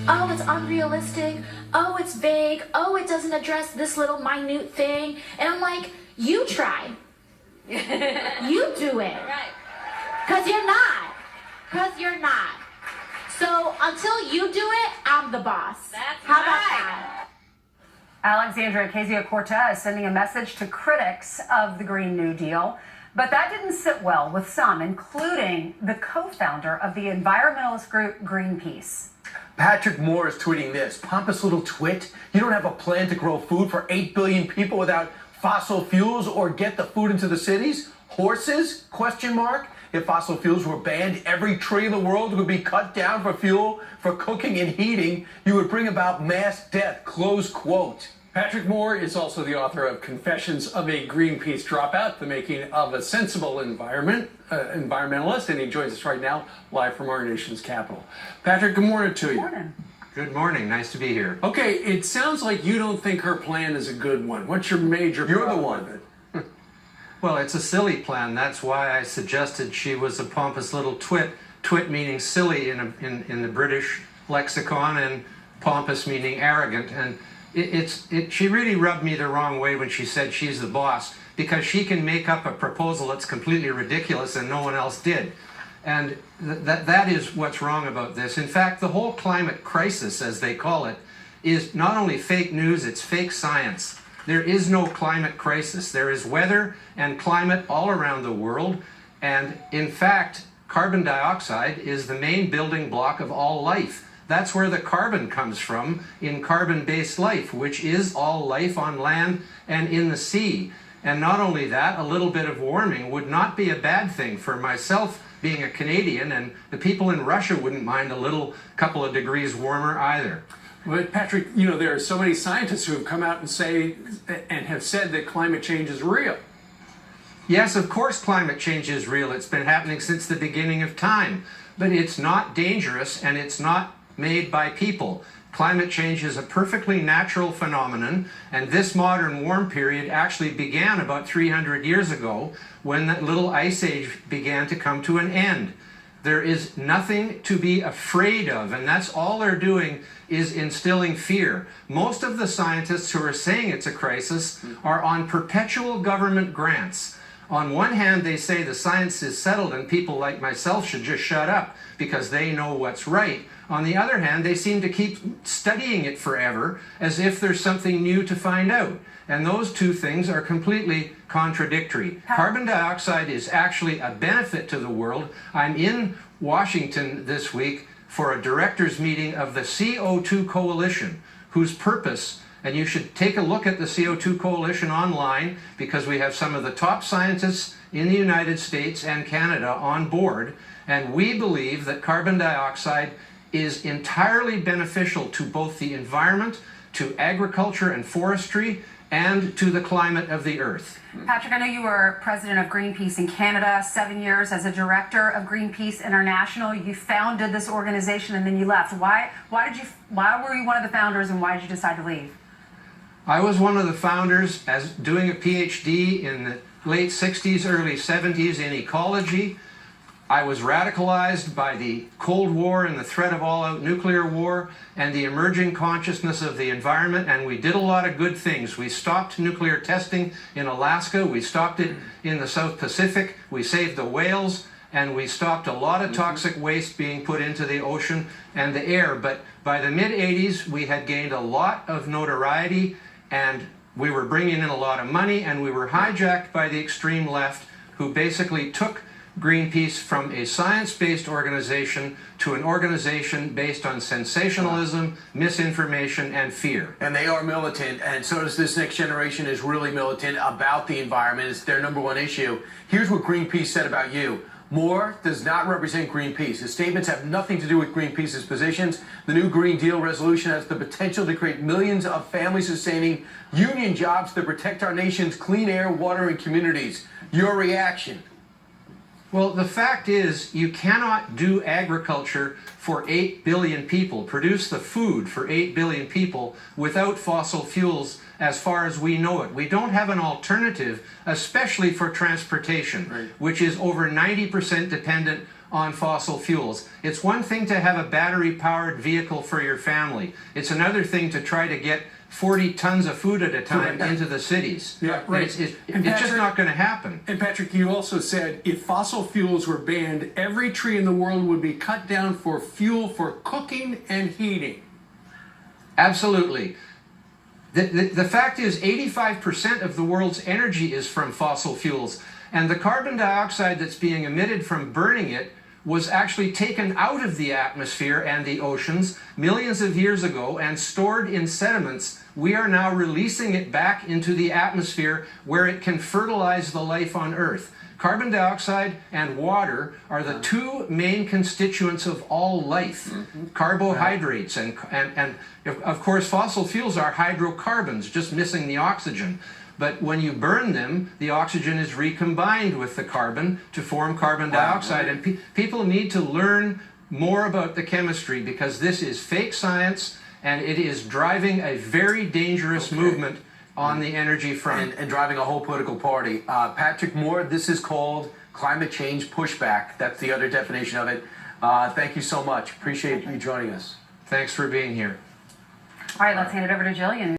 oh, it's unrealistic, oh, it's vague, oh, it doesn't address this little minute thing. And I'm like, you try. You do it. Right. Because you're not. Because you're not. So until you do it, I'm the boss. That's How about right. that? Alexandria Ocasio-Cortez sending a message to critics of the Green New Deal. But that didn't sit well with some, including the co-founder of the environmentalist group Greenpeace. Patrick Moore is tweeting this. Pompous little twit. You don't have a plan to grow food for 8 billion people without fossil fuels or get the food into the cities? Horses? Question mark. If fossil fuels were banned, every tree in the world would be cut down for fuel for cooking and heating. You would bring about mass death. Close quote. Patrick Moore is also the author of Confessions of a Greenpeace Dropout, the making of a sensible environmentalist, and he joins us right now live from our nation's capital. Patrick, good morning to you. Good morning. Good morning. Nice to be here. Okay, it sounds like you don't think her plan is a good one. What's your major You're the problem one. with it? Well, it's a silly plan. That's why I suggested she was a pompous little twit. Twit meaning silly in the British lexicon, and pompous meaning arrogant. And she really rubbed me the wrong way when she said she's the boss, because she can make up a proposal that's completely ridiculous and no one else did. And that is what's wrong about this. In fact, the whole climate crisis, as they call it, is not only fake news, it's fake science. There is no climate crisis. There is weather and climate all around the world. And in fact, carbon dioxide is the main building block of all life. That's where the carbon comes from in carbon-based life, which is all life on land and in the sea. And not only that, a little bit of warming would not be a bad thing for myself being a Canadian, and the people in Russia wouldn't mind a little couple of degrees warmer either. But Patrick, you know, there are so many scientists who have come out and have said that climate change is real. Yes, of course climate change is real. It's been happening since the beginning of time. But it's not dangerous, and it's not made by people. Climate change is a perfectly natural phenomenon, and this modern warm period actually began about 300 years ago when that little ice age began to come to an end. There is nothing to be afraid of, and that's all they're doing is instilling fear. Most of the scientists who are saying it's a crisis are on perpetual government grants. On one hand, they say the science is settled and people like myself should just shut up because they know what's right. On the other hand, they seem to keep studying it forever as if there's something new to find out. And those two things are completely contradictory. Carbon dioxide is actually a benefit to the world. I'm in Washington this week for a directors meeting of the CO2 Coalition, whose purpose, and you should take a look at the CO2 Coalition online because we have some of the top scientists in the United States and Canada on board, and we believe that carbon dioxide is entirely beneficial to both the environment, to agriculture and forestry, and to the climate of the earth. Patrick, I know you were president of Greenpeace in Canada, 7 years as a director of Greenpeace International. You founded this organization and then you left. Why were you one of the founders, and why did you decide to leave? I was one of the founders as doing a PhD in the late 60s, early 70s in ecology. I was radicalized by the Cold War and the threat of all-out nuclear war and the emerging consciousness of the environment, and we did a lot of good things. We stopped nuclear testing in Alaska, we stopped it in the South Pacific, we saved the whales, and we stopped a lot of toxic waste being put into the ocean and the air. But by the mid-80s, we had gained a lot of notoriety, and we were bringing in a lot of money, and we were hijacked by the extreme left, who basically took Greenpeace from a science-based organization to an organization based on sensationalism, misinformation, and fear. And they are militant, and so does this next generation is really militant about the environment. It's their number one issue. Here's what Greenpeace said about you. Moore does not represent Greenpeace. His statements have nothing to do with Greenpeace's positions. The new Green Deal resolution has the potential to create millions of family-sustaining union jobs that protect our nation's clean air, water, and communities. Your reaction? Well, the fact is, you cannot do agriculture for 8 billion people, produce the food for 8 billion people without fossil fuels as far as we know it. We don't have an alternative, especially for transportation, which is over 90% dependent on fossil fuels. It's one thing to have a battery-powered vehicle for your family. It's another thing to try to get 40 tons of food at a time into the cities. Yeah, right. It's just not going to happen. And Patrick, you also said if fossil fuels were banned, every tree in the world would be cut down for fuel for cooking and heating. Absolutely. The fact is 85% of the world's energy is from fossil fuels, and the carbon dioxide that's being emitted from burning it was actually taken out of the atmosphere and the oceans millions of years ago and stored in sediments. We are now releasing it back into the atmosphere where it can fertilize the life on Earth. Carbon dioxide and water are the two main constituents of all life. Carbohydrates and of course fossil fuels are hydrocarbons, just missing the oxygen. But when you burn them, the oxygen is recombined with the carbon to form carbon dioxide. And people need to learn more about the chemistry, because this is fake science and it is driving a very dangerous movement on the energy front. And driving a whole political party. Patrick Moore, this is called climate change pushback. That's the other definition of it. Thank you so much. Appreciate you joining us. Thanks for being here. All right, let's hand it over to Jillian.